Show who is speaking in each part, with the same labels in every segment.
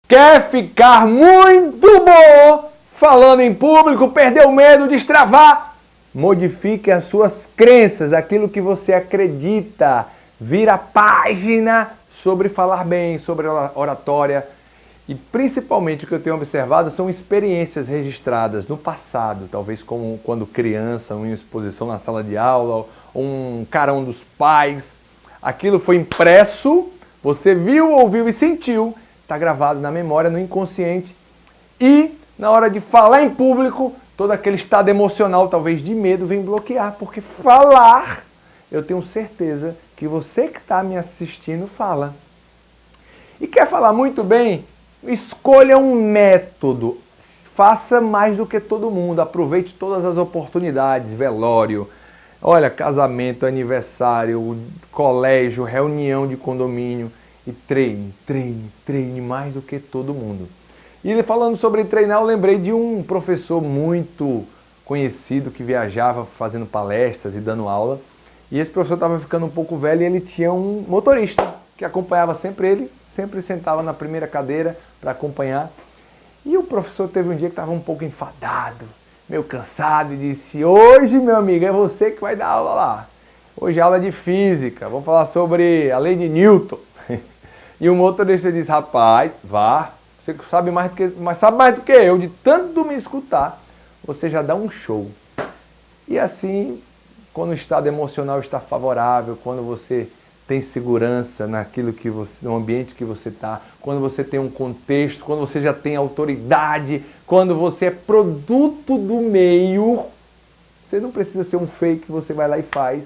Speaker 1: Quer ficar muito bom falando em público, perdeu o medo, destravar? Modifique as suas crenças, aquilo que você acredita. Vira a página sobre falar bem, sobre oratória. E principalmente o que eu tenho observado são experiências registradas no passado, talvez como quando criança, uma exposição na sala de aula, um carão dos pais. Aquilo foi impresso, você viu, ouviu e sentiu, está gravado na memória, no inconsciente. E na hora de falar em público, todo aquele estado emocional, talvez de medo, vem bloquear. Porque falar, eu tenho certeza que você que está me assistindo fala. E quer falar muito bem? Escolha um método. Faça mais do que todo mundo. Aproveite todas as oportunidades. Velório, olha, casamento, aniversário, colégio, reunião de condomínio. E treine mais do que todo mundo. E ele falando sobre treinar, eu lembrei de um professor muito conhecido que viajava fazendo palestras e dando aula. E esse professor estava ficando um pouco velho e ele tinha um motorista que acompanhava sempre ele, sempre sentava na primeira cadeira para acompanhar. E o professor teve um dia que estava um pouco enfadado, meio cansado e disse: hoje, meu amigo, é você que vai dar aula lá. Hoje é aula de física, vamos falar sobre a lei de Newton. E o motorista disse: rapaz, vá. Você sabe mais do que, mas sabe mais do que eu, de tanto me escutar, você já dá um show. E assim, quando o estado emocional está favorável, quando você tem segurança naquilo que você, no ambiente que você está, quando você tem um contexto, quando você já tem autoridade, quando você é produto do meio, você não precisa ser um fake, você vai lá e faz.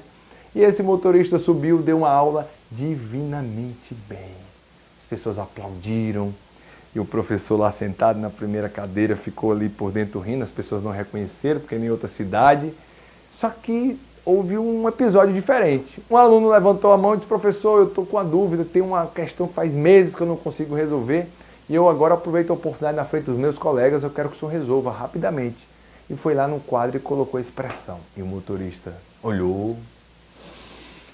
Speaker 1: E esse motorista subiu, deu uma aula divinamente bem. As pessoas aplaudiram. E o professor lá sentado na primeira cadeira ficou ali por dentro rindo, as pessoas não reconheceram, porque é em outra cidade. Só que houve um episódio diferente. Um aluno levantou a mão e disse: professor, eu estou com uma dúvida, tem uma questão que faz meses que eu não consigo resolver, e eu agora aproveito a oportunidade na frente dos meus colegas, eu quero que o senhor resolva rapidamente. E foi lá no quadro e colocou a expressão. E o motorista olhou,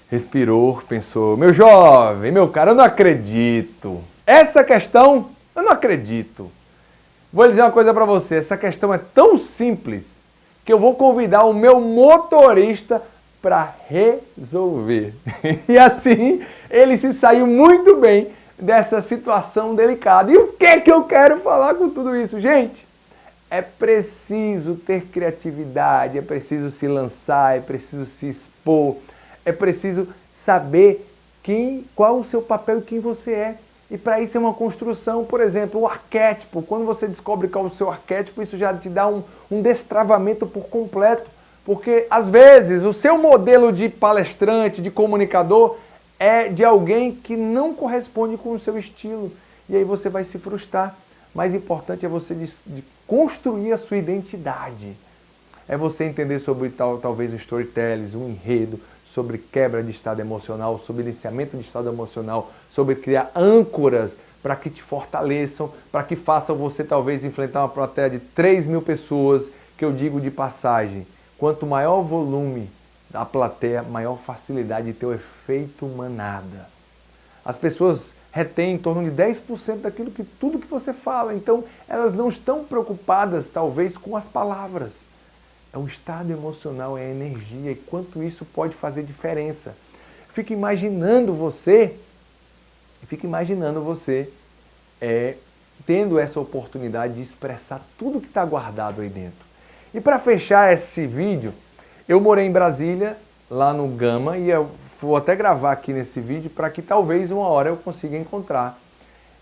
Speaker 1: respirou, pensou: meu jovem, meu cara, eu não acredito. Essa questão... eu não acredito. Vou dizer uma coisa para você, essa questão é tão simples que eu vou convidar o meu motorista para resolver. E assim, ele se saiu muito bem dessa situação delicada. E o que eu quero falar com tudo isso? Gente, é preciso ter criatividade, é preciso se lançar, é preciso se expor, é preciso saber qual o seu papel e quem você é. E para isso é uma construção, por exemplo, o arquétipo. Quando você descobre qual é o seu arquétipo, isso já te dá um destravamento por completo. Porque, às vezes, o seu modelo de palestrante, de comunicador, é de alguém que não corresponde com o seu estilo. E aí você vai se frustrar. Mais importante é você de construir a sua identidade. É você entender sobre talvez o storytelling, um enredo, sobre quebra de estado emocional, sobre iniciamento de estado emocional, sobre criar âncoras para que te fortaleçam, para que façam você talvez enfrentar uma plateia de 3.000 pessoas, que eu digo de passagem, quanto maior o volume da plateia, maior facilidade de ter o efeito manada. As pessoas retêm em torno de 10% daquilo tudo que você fala, então elas não estão preocupadas talvez com as palavras. É o estado emocional, é a energia, e quanto isso pode fazer diferença. Fica imaginando você tendo essa oportunidade de expressar tudo que está guardado aí dentro. E para fechar esse vídeo, eu morei em Brasília, lá no Gama, e eu vou até gravar aqui nesse vídeo para que talvez uma hora eu consiga encontrar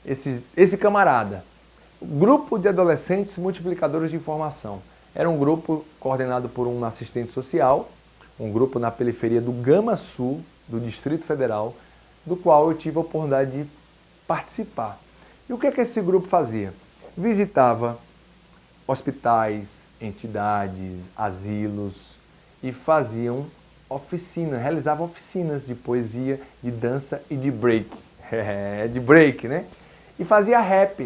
Speaker 1: esse camarada. Grupo de Adolescentes Multiplicadores de Informação. Era um grupo coordenado por um assistente social, um grupo na periferia do Gama Sul, do Distrito Federal, do qual eu tive a oportunidade de participar. E o que esse grupo fazia? Visitava hospitais, entidades, asilos e faziam oficinas, realizavam oficinas de poesia, de dança e de break. De break, né? E fazia rap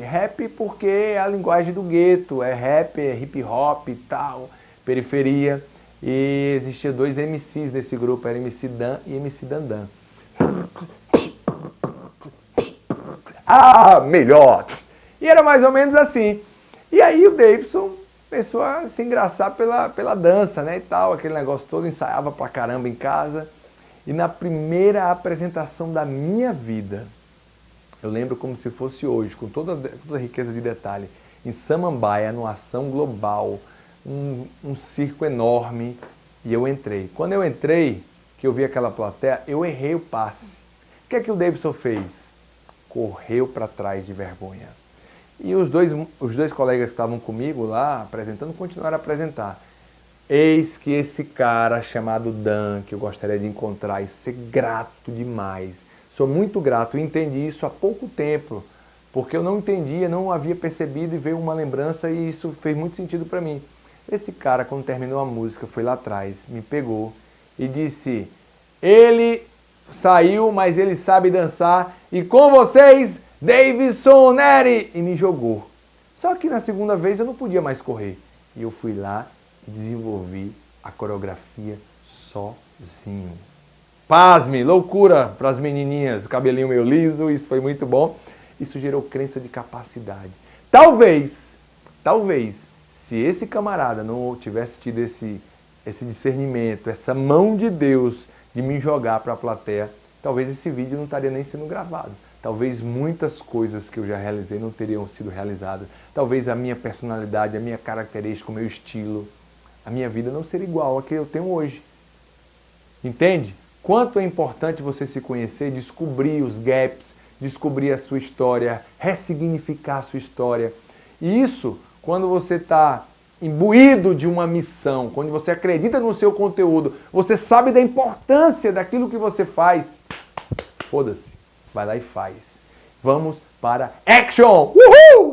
Speaker 1: porque é a linguagem do gueto, é rap, é hip hop e tal, periferia. E existia 2 MCs nesse grupo, era MC Dan e MC Dandan. Ah, melhor! E era mais ou menos assim. E aí o Davidson começou a se engraçar pela dança, né, e tal, aquele negócio todo, ensaiava pra caramba em casa. E na primeira apresentação da minha vida, eu lembro como se fosse hoje, com toda a riqueza de detalhe, em Samambaia, numa ação global, um circo enorme, e eu entrei. Quando eu entrei, que eu vi aquela plateia, eu errei o passe. O que é que o Davidson fez? Correu para trás de vergonha. E os dois colegas que estavam comigo lá, apresentando, continuaram a apresentar. Eis que esse cara chamado Dan, que eu gostaria de encontrar e ser grato demais. Sou muito grato e entendi isso há pouco tempo, porque eu não entendia, não havia percebido e veio uma lembrança e isso fez muito sentido para mim. Esse cara, quando terminou a música, foi lá atrás, me pegou e disse, ele saiu, mas ele sabe dançar, e com vocês, Davidson Neri! E me jogou. Só que na segunda vez eu não podia mais correr. E eu fui lá e desenvolvi a coreografia sozinho. Pasme, loucura para as menininhas, cabelinho meio liso, isso foi muito bom. Isso gerou crença de capacidade. Talvez, se esse camarada não tivesse tido esse discernimento, essa mão de Deus de me jogar para a plateia, talvez esse vídeo não estaria nem sendo gravado. Talvez muitas coisas que eu já realizei não teriam sido realizadas. Talvez a minha personalidade, a minha característica, o meu estilo, a minha vida não seria igual a que eu tenho hoje. Entende? Quanto é importante você se conhecer, descobrir os gaps, descobrir a sua história, ressignificar a sua história. E isso, quando você está imbuído de uma missão, quando você acredita no seu conteúdo, você sabe da importância daquilo que você faz, foda-se, vai lá e faz. Vamos para action! Uhul!